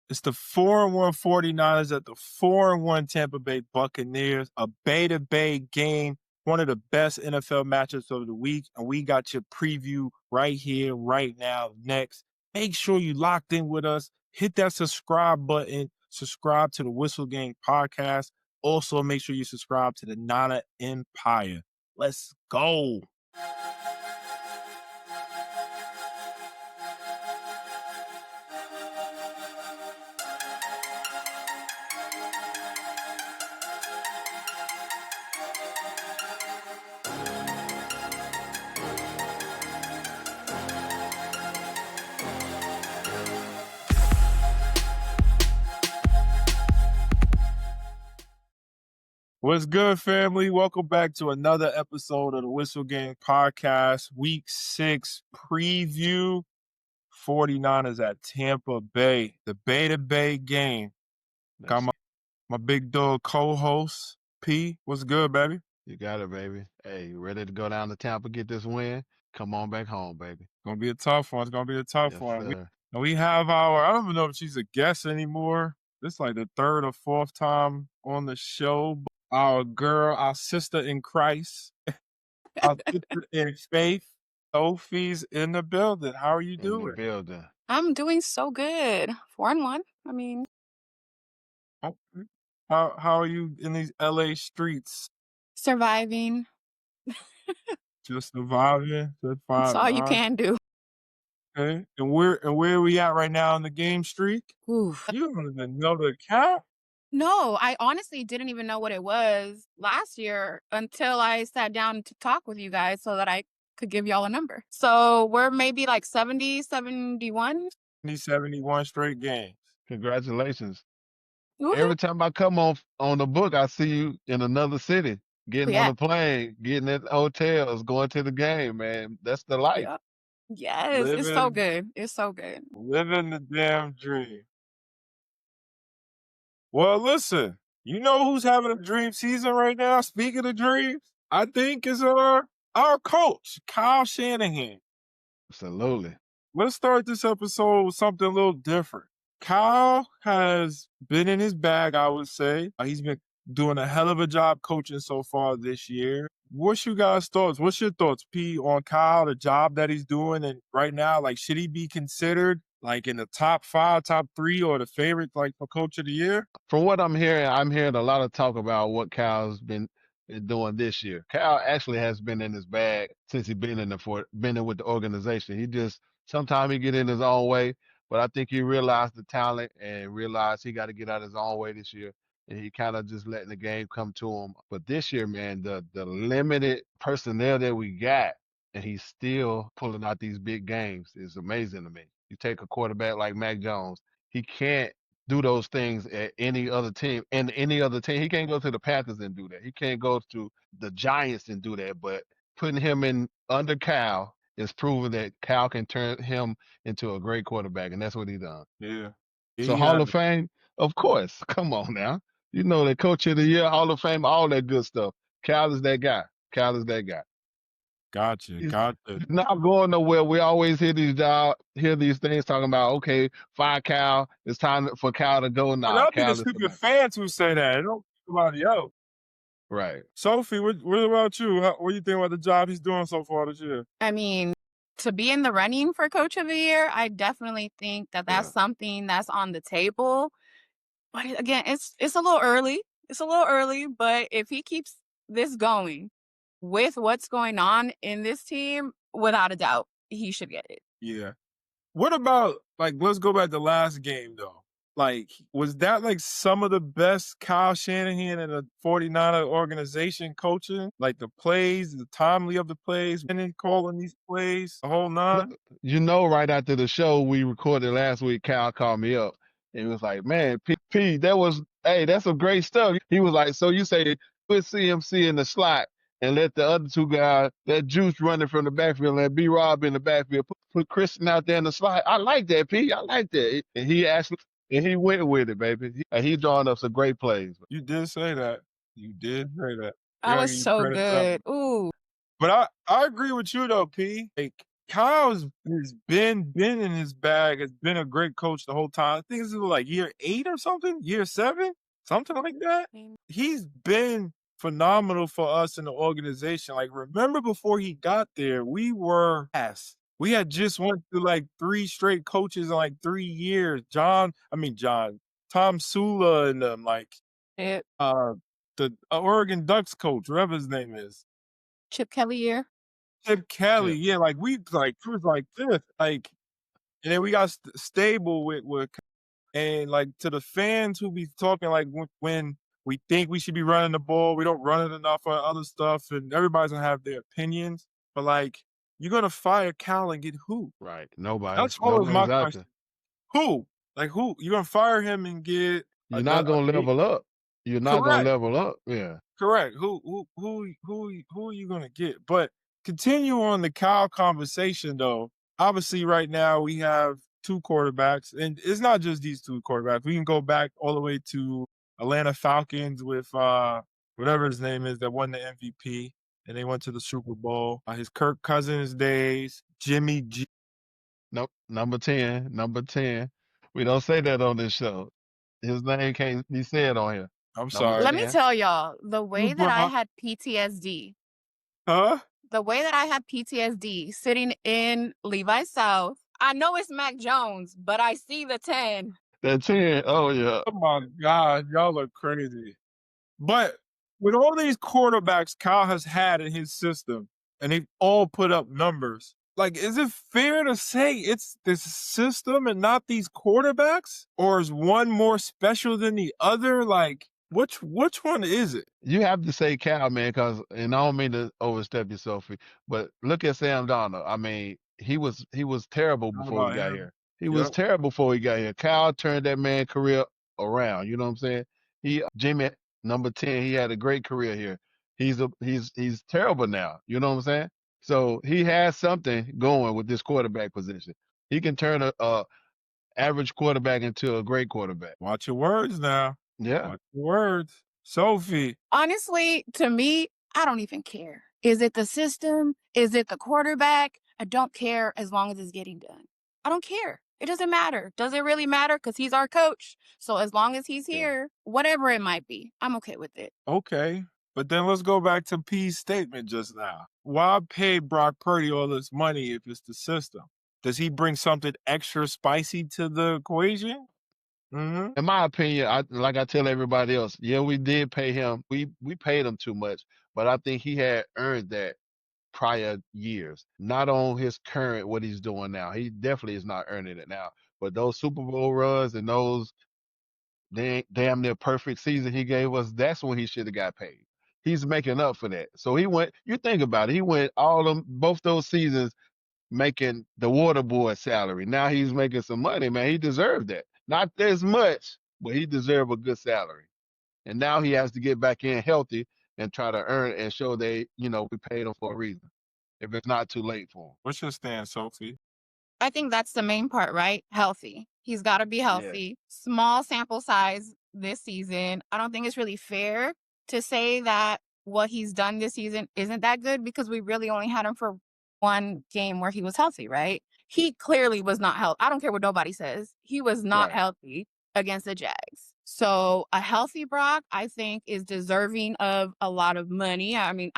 It's the 4-1 49ers at the 4-1 Tampa Bay Buccaneers, a Bay-to-Bay game, one of the best NFL matchups of the week, and we got your preview right here, right now, next. Make sure you locked in with us. Hit that subscribe button. Subscribe to the Whistle Gang podcast. Also, make sure you subscribe to the Nana Empire. Let's go. What's good, family? Welcome back to another episode of the Whistle Gang podcast, Week 6 preview. 49ers at Tampa Bay, the Bay-to-Bay game. Got my big dog co-host, P. What's good, baby? You got it, baby. Hey, you ready to go down to Tampa, get this win? Come on back home, baby. Gonna be a tough one. It's gonna be a tough Yes, one. sir. We have I don't even know if she's a guest anymore. This is like the third or fourth time on the show. Our girl, our sister in Christ, our sister in faith, Sofi's in the building. How are you doing? In the building. I'm doing so good. 4-1. I mean, how are you in these LA streets? surviving. Just surviving. That's all you can do. Okay. And where are we at right now in the game streak? Oof. You don't even know the count? No, I honestly didn't even know what it was last year until I sat down to talk with you guys so that I could give y'all a number. So we're maybe like 70, 71. 71 straight games. Congratulations. Woo-hoo. Every time I come on the book, I see you in another city, getting on a plane, getting at hotels, going to the game, man. That's the life. Yeah. Yes, it's so good. It's so good. Living the damn dream. Well, listen, you know who's having a dream season right now? Speaking of dreams, I think is our coach, Kyle Shanahan. Absolutely. Let's start this episode with something a little different. Kyle has been in his bag, I would say. He's been doing a hell of a job coaching so far this year. What's you guys' thoughts? What's your thoughts, P, on Kyle, the job that he's doing? And right now, like, should he be considered like in the top 5, top 3, or the favorite, like, for coach of the year? From what I'm hearing a lot of talk about what Kyle's been doing this year. Kyle actually has been in his bag since he's been in with the organization. He just sometimes he get in his own way, but I think he realized the talent and realized he got to get out of his own way this year. And he kind of just letting the game come to him. But this year, man, the limited personnel that we got, and he's still pulling out these big games is amazing to me. You take a quarterback like Mac Jones, he can't do those things at any other team. And any other team, he can't go to the Panthers and do that. He can't go to the Giants and do that. But putting him in under Kyle is proving that Kyle can turn him into a great quarterback, and that's what he done. Yeah. So Hall of Fame, of course. Come on now. You know that Coach of the Year, Hall of Fame, all that good stuff. Kyle is that guy. Kyle is that guy. Gotcha. He's not going nowhere. We always hear these things talking about, okay, fire Kyle. It's time for Kyle to go now. Well, Kyle, the stupid fans who say that. It don't somebody else. Right. Sophie, what about you? What do you think about the job he's doing so far this year? I mean, to be in the running for coach of the year, I definitely think that's something that's on the table. But again, it's a little early. It's a little early, but if he keeps this going with what's going on in this team, without a doubt, he should get it. Yeah. What about, like, let's go back to last game, though. Like, was that, like, some of the best Kyle Shanahan and the 49er organization coaching? Like, the plays, the timely of the plays, and then calling these plays, the whole nine? You know, right after the show we recorded last week, Kyle called me up. And he was like, man, P, that's some great stuff. He was like, so you say put CMC in the slot and let the other two guys, that Juice running from the backfield, and B-Rob in the backfield, put Christian out there in the slot. I like that, P. I like that. And he went with it, baby. He drawing up some great plays. You did say that. That was so good. Ooh. But I agree with you, though, P. Like, Kyle's has been in his bag, has been a great coach the whole time. I think this is like year 8 or something, year 7, something like that. He's been phenomenal for us in the organization. Like, remember before he got there, we were ass. We had just went through like 3 straight coaches in like 3 years. Tom Sula and them, like It, the Oregon Ducks coach, whatever his name is. Chip Kelly year. Chip Kelly, Yeah. yeah, like we like it was like this, like, and then we got stable with, and like to the fans who be talking like when we think we should be running the ball, we don't run it enough or other stuff, and everybody's gonna have their opinions. But like, you're gonna fire Cal and get who? Right. Nobody. That's always my Nobody's out question. there. Who? Like who? You're gonna fire him and get You're not gonna level up. You're not gonna correct. level up. Yeah. Correct. Who are you gonna get? But continue on the Kyle conversation though. Obviously, right now we have 2 quarterbacks, and it's not just these 2 quarterbacks. We can go back all the way to Atlanta Falcons with whatever his name is that won the MVP, and they went to the Super Bowl. His Kirk Cousins days, Jimmy G. Nope. Number 10. Number 10. We don't say that on this show. His name can't be said on here. I'm sorry. Let me 10. tell y'all, the way that I brought- had PTSD, Huh? the way that I had PTSD sitting in Levi South, I know it's Mac Jones, but I see the 10. That 10. Oh yeah. Oh my God, y'all are crazy. But with all these quarterbacks Kyle has had in his system, and they've all put up numbers, like, is it fair to say it's this system and not these quarterbacks? Or is one more special than the other? Like, which one is it? You have to say Cal, man, and I don't mean to overstep you, Sophie, but look at Sam Darnold. I mean, he was terrible Not before he about got him. here. He was Yep. terrible before he got here. Cal turned that man's career around. You know what I'm saying? Jimmy, number 10, he had a great career here. He's terrible now. You know what I'm saying? So he has something going with this quarterback position. He can turn a average quarterback into a great quarterback. Watch your words now. Yeah. Watch your words. Sophie. Honestly, to me, I don't even care. Is it the system? Is it the quarterback? I don't care as long as it's getting done. I don't care. It doesn't matter. Does it really matter? Because he's our coach. So as long as he's here, whatever it might be, I'm okay with it. Okay. But then let's go back to P's statement just now. Why pay Brock Purdy all this money if it's the system? Does he bring something extra spicy to the equation? Mm-hmm. In my opinion, like I tell everybody else, yeah, we did pay him. We paid him too much, but I think he had earned that prior years, not on his current what he's doing now. He definitely is not earning it now. But those Super Bowl runs and those damn near perfect season he gave us, that's when he should have got paid. He's making up for that. So he went. You think about it. He went both those seasons making the water boy salary. Now he's making some money, man. He deserved that. Not as much, but he deserved a good salary. And now he has to get back in healthy and try to earn and show we paid him for a reason. If it's not too late for him. What's your stand, Sophie? I think that's the main part, right? Healthy. He's got to be healthy. Small sample size this season. I don't think it's really fair to say that what he's done this season isn't that good because we really only had him for one game where he was healthy, right? He clearly was not healthy. I don't care what nobody says. He was not healthy against the Jags. So a healthy Brock, I think, is deserving of a lot of money. I mean,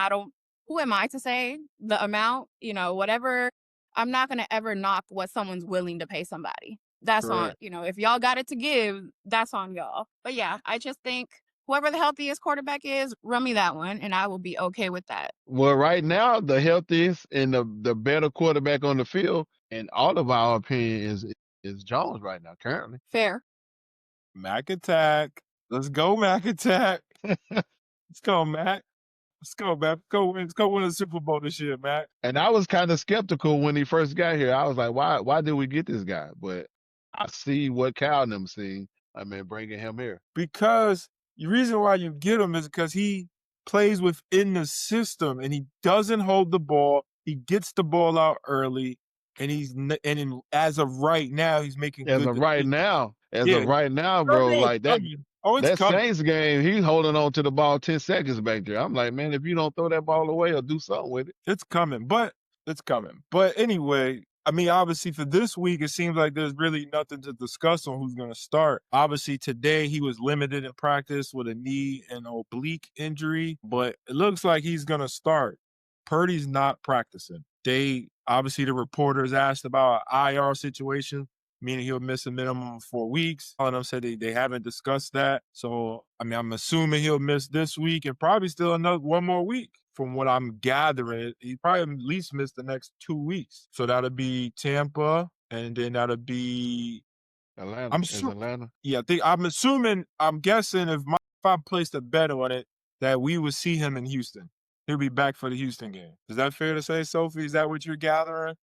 who am I to say the amount, whatever. I'm not going to ever knock what someone's willing to pay somebody. That's on, if y'all got it to give, that's on y'all. But yeah, I just think whoever the healthiest quarterback is, run me that one, and I will be okay with that. Well, right now, the healthiest and the better quarterback on the field, in all of our opinion, is Jones right now, currently. Fair. Mac attack. Let's go, Mac attack. Let's go, Mac. Let's go, Mac. Let's go win the Super Bowl this year, Mac. And I was kind of skeptical when he first got here. I was like, why did we get this guy? But I see what Cal and them see. I mean, bringing him here. Because the reason why you get him is because he plays within the system and he doesn't hold the ball. He gets the ball out early, and as of right now, he's making As good of right now, bro, coming, like that. it's coming. Saints game, he's holding on to the ball 10 seconds back there. I'm like, man, if you don't throw that ball away or do something with it. It's coming. But It's coming. But anyway, I mean, obviously for this week, it seems like there's really nothing to discuss on who's going to start. Obviously today he was limited in practice with a knee and oblique injury, but it looks like he's going to start. Purdy's not practicing. Obviously the reporters asked about an IR situation, meaning he'll miss a minimum of 4 weeks. All of them said they haven't discussed that. So, I mean, I'm assuming he'll miss this week and probably still one more week. From what I'm gathering, he probably at least missed the next 2 weeks. So that'll be Tampa, and then that'll be Atlanta. Is Atlanta? Yeah, I'm guessing if I placed a bet on it, that we would see him in Houston. He'll be back for the Houston game. Is that fair to say, Sophie? Is that what you're gathering?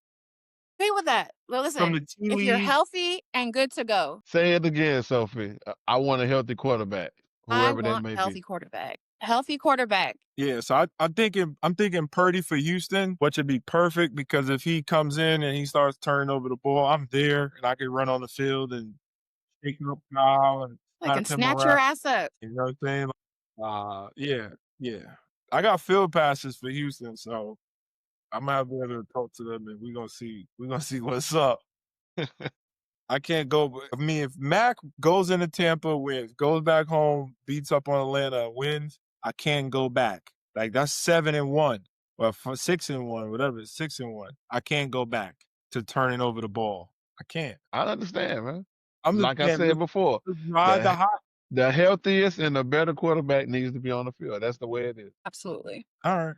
Agree with that. Well, From listen, the tea if you're leaves? healthy and good to go, Say it again, Sophie. I want a healthy quarterback, I whoever that want may healthy be. quarterback. Healthy quarterback. Yeah, so I'm thinking Purdy for Houston, which would be perfect because if he comes in and he starts turning over the ball, I'm there and I can run on the field and shake up Kyle and I can slap him snatch your around. ass up. You know what I'm saying? Yeah. I got field passes for Houston, so I'm gonna be able to talk to them and we're gonna see what's up. I can't go. I mean, if Mac goes into Tampa, wins, goes back home, beats up on Atlanta, wins, I can't go back. Like that's 7-1 or 6-1, whatever. 6-1. I can't go back to turning over the ball. I can't. I understand, man. I'm just Like I saying, said before, let's ride the the hot. the healthiest and the better quarterback needs to be on the field. That's the way it is. Absolutely. All right.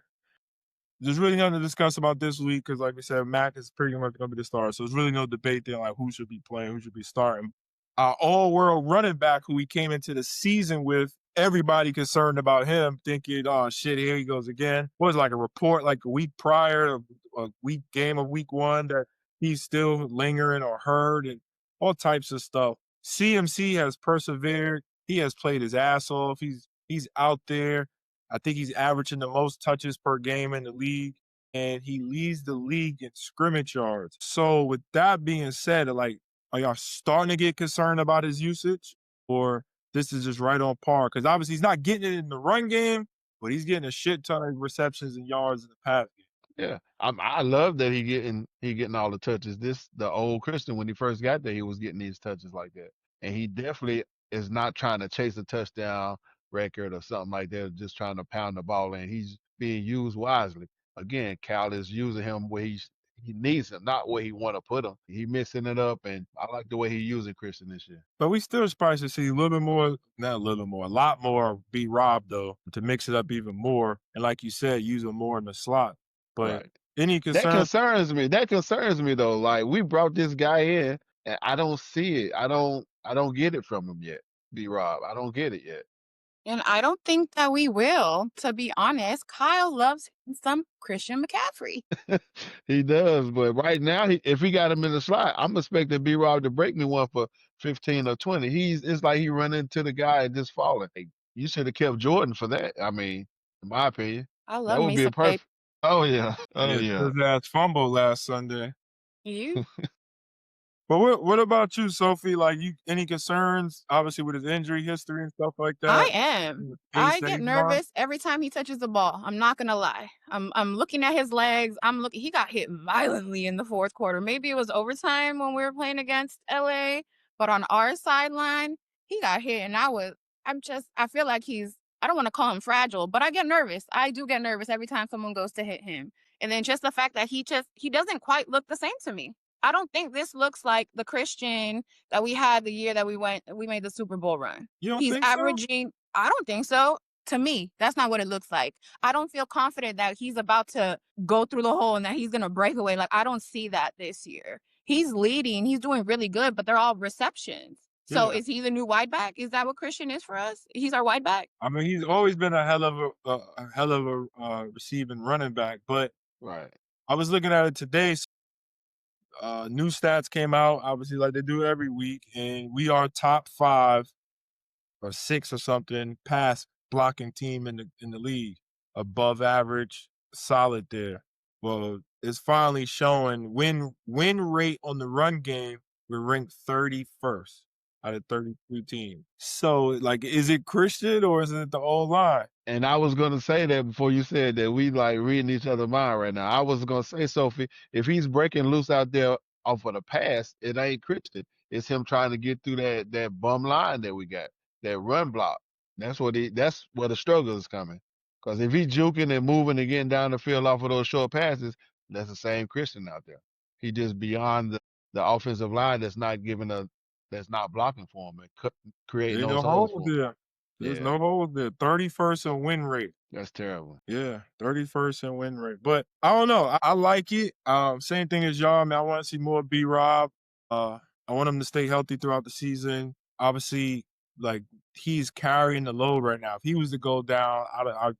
There's really nothing to discuss about this week because, like we said, Mac is pretty much going to be the starter. So there's really no debate there, like who should be playing, who should be starting. Our all-world running back, who we came into the season with, everybody concerned about him, thinking, "Oh shit, here he goes again." Was like a report like a week prior, a game of week 1, that he's still lingering or hurt and all types of stuff. CMC has persevered. He has played his ass off. He's out there. I think he's averaging the most touches per game in the league, and he leads the league in scrimmage yards. So with that being said, like, are y'all starting to get concerned about his usage, or this is just right on par? Because obviously he's not getting it in the run game, but he's getting a shit ton of receptions and yards in the pass game. Yeah, I love that he getting all the touches. The old Christian, when he first got there, he was getting these touches like that, and he definitely is not trying to chase a touchdown record or something like that. Just trying to pound the ball in. He's being used wisely. Again, Cal is using him where he needs him, not where he want to put him. He mixing it up, and I like the way he using Christian this year. But we still probably should see a little bit more, not a little more, a lot more be Rob, though, to mix it up even more. And like you said, use him more in the slot. But Right. any That concern? concerns me. That concerns me though. Like we brought this guy in, and I don't see it. I don't get it from him yet. B Rob, I don't get it yet. And I don't think that we will, to be honest. Kyle loves some Christian McCaffrey. He does, but right now, if he got him in the slot, I'm expecting B Rob to break me one for 15 or 20. It's like he run into the guy and just falling. Hey, you should have kept Jordan for that. I mean, in my opinion, I that love would me be a some K. perfect. Oh yeah, oh Yeah, yeah. his ass fumble last Sunday. You? But what about you, Sophie? Like, any concerns, obviously, with his injury history and stuff like I that? am. The pace I that get he's on? nervous every time he touches the ball. I'm not gonna lie. I'm looking at his legs. He got hit violently in the fourth quarter. Maybe it was overtime when we were playing against LA, but on our sideline, he got hit and I feel like I don't want to call him fragile, but I get nervous. I do get nervous every time someone goes to hit him. And then just the fact that he doesn't quite look the same to me. I don't think this looks like the Christian that we had the year that we made the Super Bowl run. You don't He's think so? averaging, I don't think so. To me, that's not what it looks like. I don't feel confident that he's about to go through the hole and that he's going to break away. Like, I don't see that this year. He's leading, he's doing really good, but they're all receptions. So Yeah. is he the new wide back? Is that what Christian is for us? He's our wide back? I mean, he's always been a hell of a receiving running back. But Right. I was looking at it today. New stats came out, obviously, like they do every week, and we are top 5 or 6 or something pass blocking team in the league, above average, solid there. Well, it's finally showing win rate on the run game. We're ranked 31st. out of 32 teams. So, like, is it Christian or is it the O-line? And I was gonna say that before you said that we like reading each other's mind right now. I was gonna say, Sophie, if he's breaking loose out there off of the pass, it ain't Christian. It's him trying to get through that bum line that we got, that run block. That's where the struggle is coming. Because if he's juking and moving and getting down the field off of those short passes, that's the same Christian out there. He just beyond the offensive line that's not blocking for him and creating There's no those holes hold for him. there. There's Yeah, no hold there. 31st in win rate. that's terrible. Yeah, 31st in win rate. But I don't know. I like it. Same thing as y'all, man. I want to see more B-Rob. I want him to stay healthy throughout the season. Obviously, like, he's carrying the load right now. If he was to go down,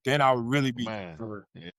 then I would really be Man. concerned. Yeah.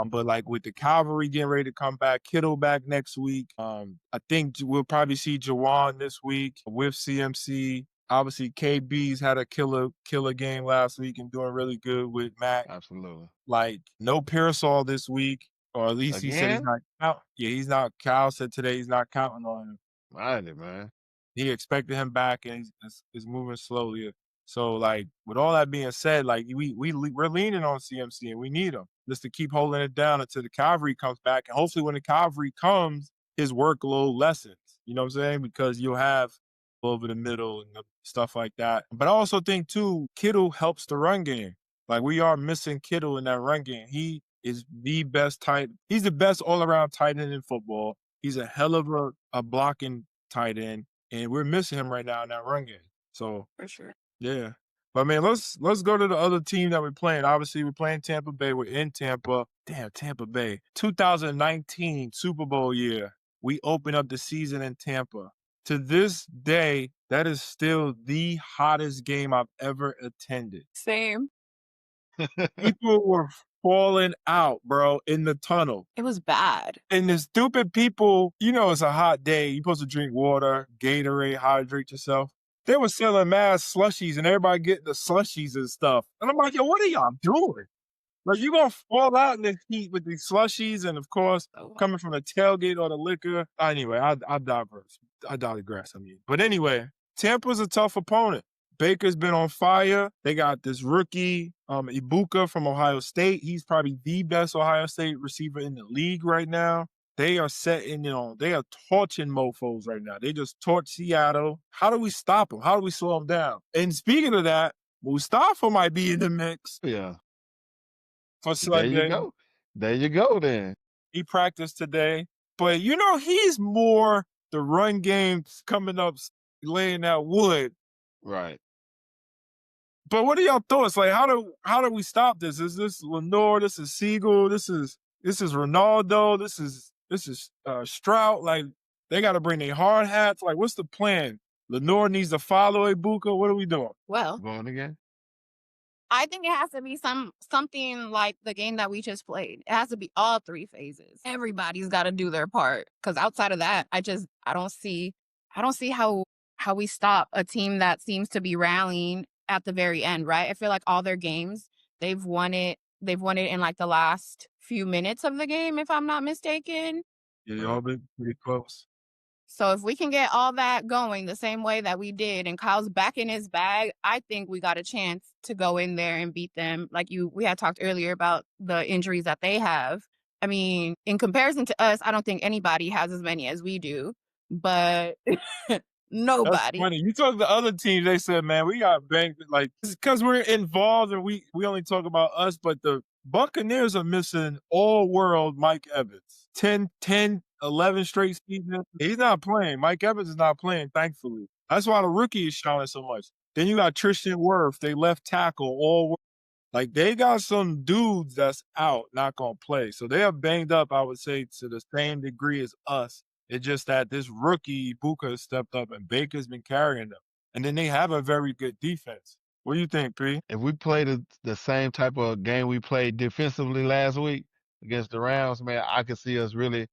But like with the Cavalry getting ready to come back, Kittle back next week. I think we'll probably see Jawan this week with CMC. Obviously, KB's had a killer game last week and doing really good with Mac. Absolutely. Like, no Pearsall this week, or at least he said he's Again? not out. Yeah, he's not. Cal said today he's not counting on him. Mind it, man. He expected him back, and he's moving slowly. So, like, with all that being said, like, we're leaning on CMC, and we need him just to keep holding it down until the Cavalry comes back. And hopefully when the Cavalry comes, his workload lessens. You know what I'm saying? Because you'll have over the middle and stuff like that. But I also think, too, Kittle helps the run game. Like, we are missing Kittle in that run game. He is the best he's the best all-around tight end in football. He's a hell of a blocking tight end, and we're missing him right now in that run game. So, For sure. yeah. But, man, let's go to the other team that we're playing. Obviously, we're playing Tampa Bay. We're in Tampa. Damn, Tampa Bay. 2019 Super Bowl year. We open up the season in Tampa. To this day, that is still the hottest game I've ever attended. Same. People were falling out, bro, in the tunnel. It was bad. And the stupid people, you know, it's a hot day. You're supposed to drink water, Gatorade, hydrate yourself. They were selling mass slushies and everybody getting the slushies and stuff. And I'm like, yo, what are y'all doing? Like, you gonna fall out in the heat with these slushies, and of course, coming from the tailgate or the liquor. Anyway, I digress. But anyway, Tampa's a tough opponent. Baker's been on fire. They got this rookie, Ibuka from Ohio State. He's probably the best Ohio State receiver in the league right now. They are they are torching mofos right now. They just torch Seattle. How do we stop them? How do we slow them down? And speaking of that, Mustafa might be in the mix. Yeah. For Sunday. There you go. There you go then. He practiced today. But, you know, he's more the run game coming up, laying that wood. Right. But what are y'all thoughts? Like, how do we stop this? Is this Lenore? This is Siegel? This is Ronaldo? This is Stroud? Like, they got to bring their hard hats. Like, what's the plan? Lenore needs to follow Ibuka. What are we doing? Well, Going again? I think it has to be something like the game that we just played. It has to be all three phases. Everybody's got to do their part. Because outside of that, I don't see how we stop a team that seems to be rallying at the very end, right? I feel like all their games, they've won it in like the last few minutes of the game, if I'm not mistaken. Yeah, y'all been pretty close. So if we can get all that going the same way that we did and Kyle's back in his bag, I think we got a chance to go in there and beat them. Like we had talked earlier about the injuries that they have. I mean, in comparison to us, I don't think anybody has as many as we do, but nobody. That's funny. You talk to other teams, they said, man, we got banked. Like, because we're involved and we only talk about us, but the Buccaneers are missing all-world Mike Evans. 11 straight seasons. He's not playing. Mike Evans is not playing, thankfully. That's why the rookie is shining so much. Then you got Tristan Wirth, they left tackle, like, they got some dudes that's out, not going to play. So they are banged up, I would say, to the same degree as us. It's just that this rookie, Ibuka, has stepped up, and Baker's been carrying them. And then they have a very good defense. What do you think, P? If we play the same type of game we played defensively last week against the Rams, man, I could see us really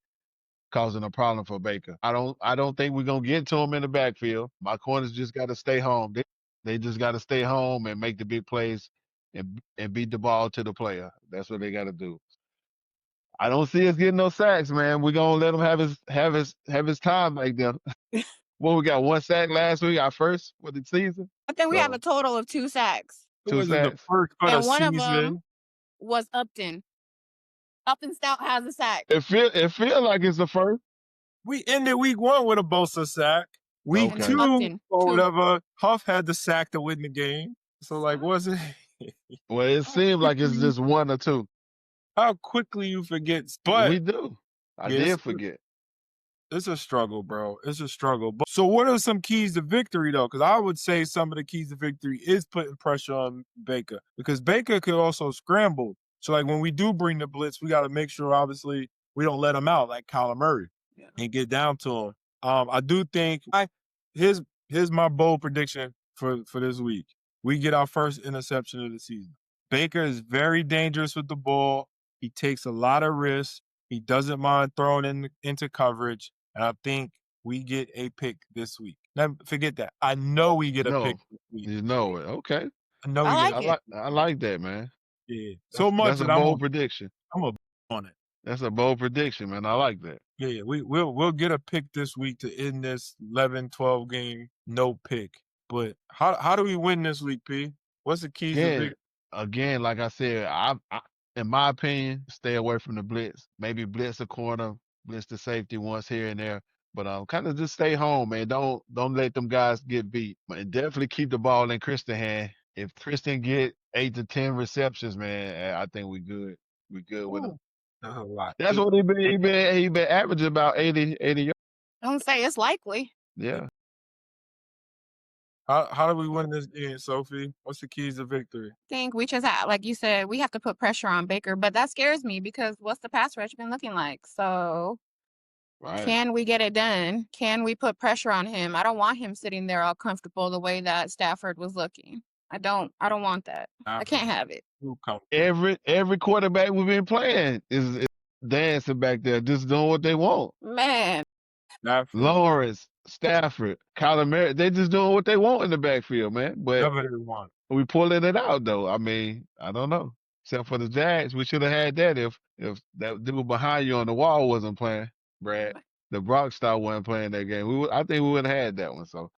causing a problem for Baker. I don't think we're gonna get to him in the backfield. My corners just got to stay home. They just got to stay home and make the big plays and beat the ball to the player. That's what they got to do. I don't see us getting no sacks, man. We're gonna let him have his time like them. Well, we got 1 sack last week, our first for the season. I think we have So a total of 2 sacks, It 2 wasn't the sacks. first for the and one of them season. was Upton. Upton Stout has a sack. It feel like it's the first. We ended week 1 with a Bosa sack. Week Okay. 2 Upton, or 2. whatever, Huff had the sack to win the game. So like, was it? Well, it seems like it's just 1 or 2. How quickly you forget? We But do. I yes, did forget. it's a struggle, bro. It's a struggle. But so what are some keys to victory though? Because I would say some of the keys to victory is putting pressure on Baker, because Baker could also scramble. So like when we do bring the blitz, we got to make sure obviously we don't let him out like Kyler Murray and get down to him. I do think here's my bold prediction for this week. We get our first interception of the season. Baker is very dangerous with the ball. He takes a lot of risks. He doesn't mind throwing into coverage. And I think we get a pick this week. Now, forget that. I know we get a pick this week. You know it. Okay. I know I we like get it. I like that, man. Yeah. So much That's a that bold prediction. I'm on it. That's a bold prediction, man. I like that. Yeah. We'll get a pick this week to end this 11-12 game no pick. But how do we win this week, P? What's the keys to victory? Again, like I said, I in my opinion, stay away from the blitz. Maybe blitz a corner, blitz the safety once here and there. But kind of just stay home, man. Don't let them guys get beat. And definitely keep the ball in Christian hand. If Christian get 8 to 10 receptions, man, I think we good. We good with him. That's a lot. That's what he been averaging about 80 yards. Don't say it's likely. Yeah. How do we win this game, Sophie? What's the keys to victory? I think we just have, like you said, we have to put pressure on Baker, but that scares me because what's the pass rush been looking like? So Right. can we get it done? Can we put pressure on him? I don't want him sitting there all comfortable the way that Stafford was looking. I don't want that. I can't have it. Every quarterback we've been playing is dancing back there, just doing what they want. Man. Lawrence, Stafford, Kyler Murray, they just doing what they want in the backfield, man. But we pulling it out though. I mean, I don't know. Except for the Jags, we should have had that if that dude behind you on the wall wasn't playing, Brad. The Brock star wasn't playing that game. I think we would have had that one. So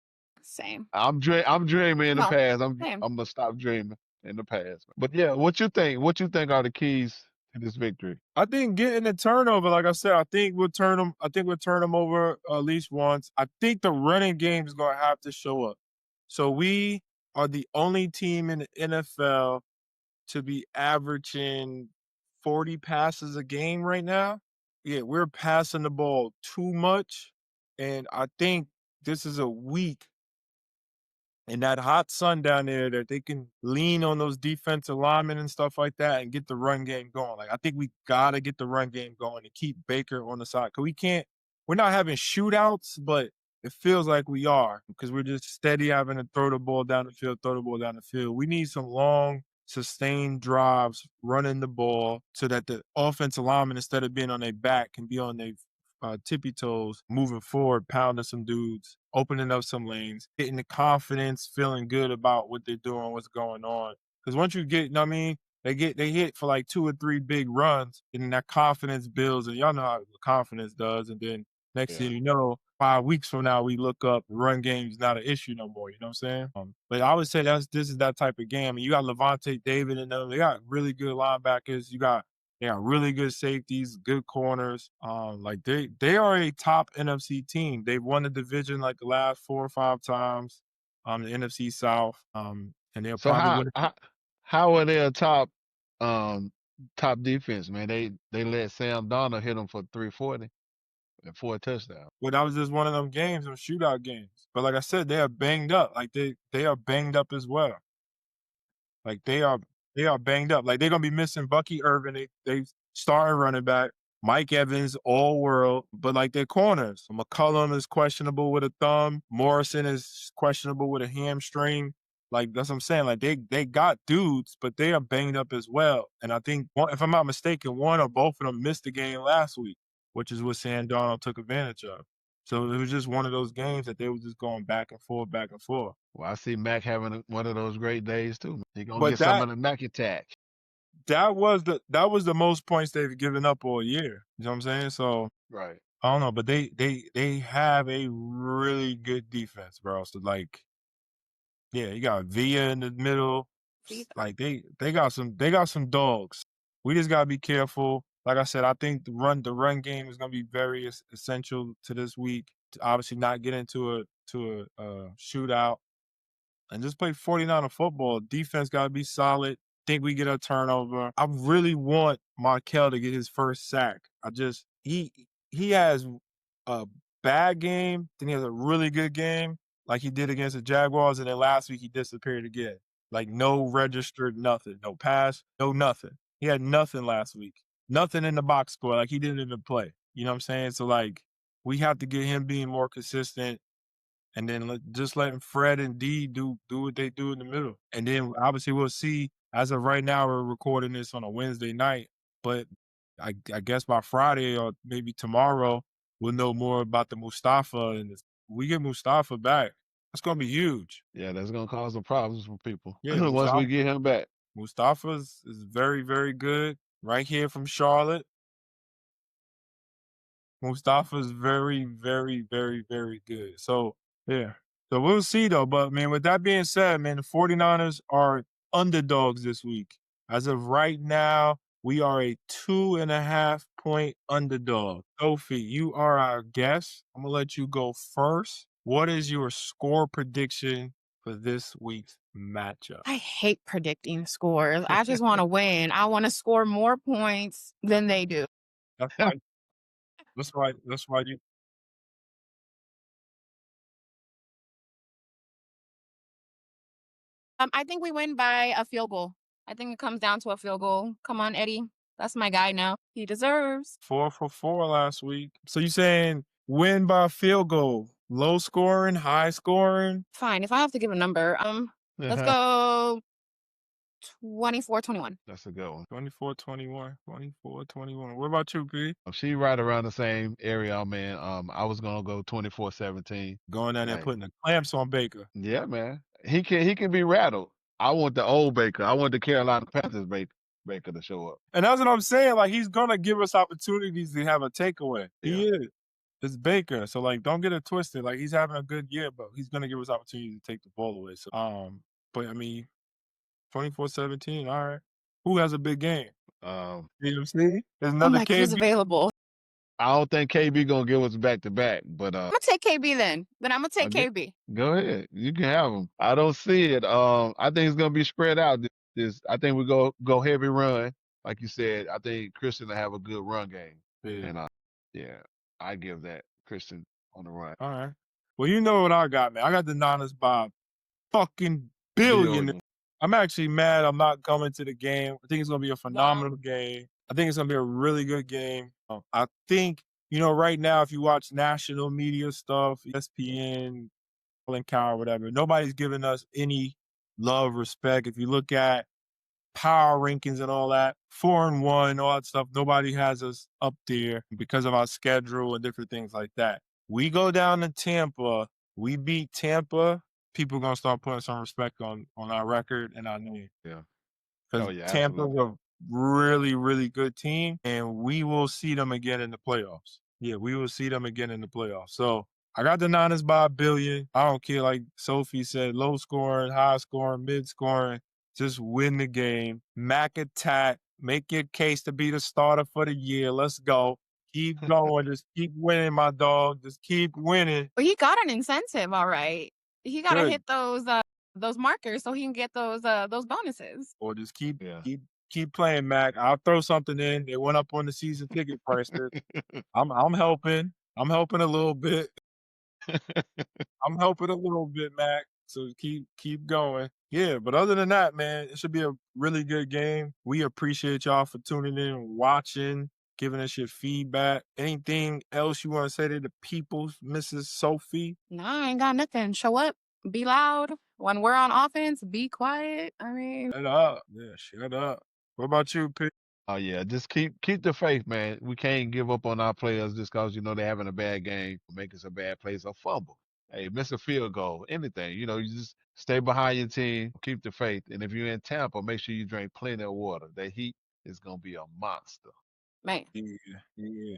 same. I'm dreaming in the past. I'm same. gonna stop dreaming in the past. But yeah, what you think? What you think are the keys to this victory? I think getting a turnover, like I said, I think we'll turn them over at least once. I think the running game is gonna have to show up. So we are the only team in the NFL to be averaging 40 passes a game right now. Yeah, we're passing the ball too much. And I think this is a week in that hot sun down there that they can lean on those defensive linemen and stuff like that and get the run game going. Like, I think we got to get the run game going and keep Baker on the side. Because we're not having shootouts, but it feels like we are because we're just steady having to throw the ball down the field. We need some long, sustained drives running the ball so that the offensive lineman, instead of being on their back, can be on their tippy toes, moving forward, pounding some dudes, opening up some lanes, getting the confidence, feeling good about what they're doing, what's going on. Because once you get, they hit for like 2 or 3 big runs, and then that confidence builds, and y'all know how confidence does. And then next thing you know, 5 weeks from now, we look up, the run game's not an issue no more. You know what I'm saying? But I would say this is that type of game. I mean, you got Levante David and them. They got really good linebackers. They got really good safeties, good corners. Like they are a top NFC team. They've won the division like the last 4 or 5 times. The NFC South. And they'll probably win. How are they a top defense, man? They let Sam Darnold hit them for 340 and 4 touchdowns. Well, that was just one of them games, them shootout games. But like I said, they are banged up. Like they are banged up as well. Like they are banged up. Like they're gonna be missing Bucky Irvin. They started running back. Mike Evans, all world, but like their corners. McCullum is questionable with a thumb. Morrison is questionable with a hamstring. Like that's what I'm saying. Like they got dudes, but they are banged up as well. And I think, if I'm not mistaken, one or both of them missed the game last week, which is what Sam Darnold took advantage of. So it was just one of those games that they were just going back and forth, back and forth. Well, I see Mac having one of those great days too. He's gonna get some of the Mac attack. That was the most points they've given up all year. You know what I'm saying? So right. I don't know, but they have a really good defense, bro. So like, yeah, you got Villa in the middle. See, Like they got some dogs. We just gotta be careful. Like I said, I think the run game is gonna be very essential to this week. To obviously not get into a shootout and just play 49er football. Defense gotta be solid. Think we get a turnover. I really want Markel to get his first sack. He has a bad game, then he has a really good game, like he did against the Jaguars, and then last week he disappeared again. Like no registered nothing, no pass, no nothing. He had nothing last week. Nothing in the box score. Like he didn't even play. You know what I'm saying? So like we have to get him being more consistent and then just letting Fred and D do what they do in the middle. And then obviously we'll see. As of right now, we're recording this on a Wednesday night, but I guess by Friday or maybe tomorrow, we'll know more about the Mustafa. And if we get Mustafa back, that's gonna be huge. Yeah, that's gonna cause some problems for people Yeah, once we get him back. Mustafa is very, very good. Right here from Charlotte. Mustafa's very, very, very, very good. So, yeah. So we'll see though. But man, with that being said, man, the 49ers are underdogs this week. As of right now, we are a 2.5-point underdog. Sophie, you are our guest. I'm gonna let you go first. What is your score prediction for this week's matchup? I hate predicting scores. I just want to win. I want to score more points than they do. That's why. That's why you. I think we win by a field goal. I think it comes down to a field goal. Come on, Eddie. That's my guy now. He deserves. 4 for 4 last week. So you saying win by field goal, low scoring, high scoring? Fine. If I have to give a number, let's go 24-21. That's a good one. 24-21. 24-21. What about you, P? She right around the same area I'm in. I was gonna go 24-17. Going down there Like, putting the clamps on Baker. yeah, man. He can be rattled. I want the old Baker. I want the Carolina Panthers Baker to show up. And that's what I'm saying. Like he's gonna give us opportunities to have a takeaway. He Yeah. is. It's Baker. So like don't get it twisted. Like he's having a good year, but he's gonna give us opportunities to take the ball away. So but I mean 24-17, all right. Who has a big game? CMC? There's I'm another like, who's KB. available? I don't think KB gonna give us back to back, but I'm gonna take KB then. I'm gonna take again, KB. go ahead. You can have him. I don't see it. I think it's gonna be spread out. This I think we go heavy run, like you said. I think Christian will have a good run game, Yeah. and yeah, I give that Christian on the run. All right. Well, you know what I got, man. I got the Niners by fucking billion. Billion. I'm actually mad I'm not coming to the game. I think it's going to be a phenomenal game. I think it's going to be a really good game. I think, right now, if you watch national media stuff, ESPN, Colin Coward, whatever, nobody's giving us any love, respect. If you look at power rankings and all that, 4-1, all that stuff, nobody has us up there because of our schedule and different things like that. We go down to Tampa, we beat Tampa, people are gonna start putting some respect on our record and our name. Yeah. Because Oh yeah, Tampa's absolutely. a really, really good team, and we will see them again in the playoffs. Yeah, we will see them again in the playoffs. So I got the Niners by a billion. I don't care, like Sophie said, low scoring, high scoring, mid scoring. Just win the game. Mac attack. Make your case to be the starter for the year. Let's go. Keep going. Just keep winning, my dog. Just keep winning. But he got an incentive, all right. He got to Good. hit those markers so he can get those bonuses. Or just keep Yeah. keep playing, Mac. I'll throw something in. They went up on the season ticket prices. I'm helping. I'm helping a little bit. I'm helping a little bit, Mac. So keep going. Yeah, but other than that, man, it should be a really good game. We appreciate y'all for tuning in, watching, giving us your feedback. Anything else you want to say to the people, Mrs. Sophie? No, I ain't got nothing. Show up, be loud. When we're on offense, be quiet. I mean, Shut up. Yeah, shut up. What about you, P? Oh yeah, just keep the faith, man. We can't give up on our players just because they're having a bad game, making some bad plays or fumble. Hey, miss a field goal, anything. You just stay behind your team, keep the faith. And if you're in Tampa, make sure you drink plenty of water. That heat is gonna be a monster. man. Yeah, yeah.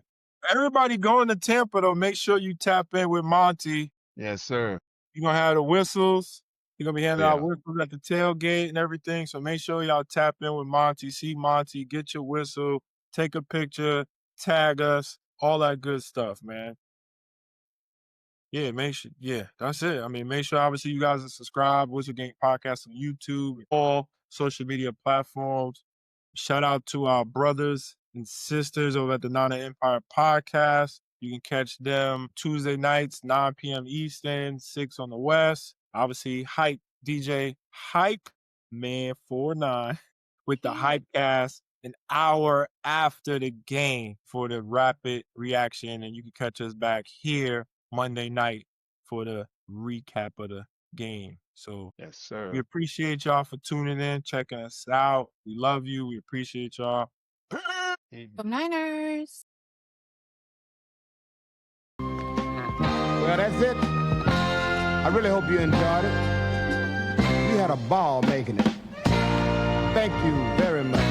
Everybody going to Tampa, though, make sure you tap in with Monty. Yes, sir. You're going to have the whistles. You're going to be handing out Yeah. whistles at the tailgate and everything. So make sure y'all tap in with Monty. See Monty, get your whistle, take a picture, tag us, all that good stuff, man. Yeah, that's it. I mean, make sure obviously you guys are subscribed. Whistle Gang Podcast on YouTube, all social media platforms. Shout out to our brothers and sisters over at the Nana Empire Podcast. You can catch them Tuesday nights, 9 p.m. Eastern, 6 on the West. Obviously, DJ Hype Man 49 with the Hypecast an hour after the game for the rapid reaction. And you can catch us back here Monday night for the recap of the game. So Yes, sir. we appreciate y'all for tuning in, checking us out. We love you. We appreciate y'all. Go Niners. Well, that's it. I really hope you enjoyed it. We had a ball making it. Thank you very much.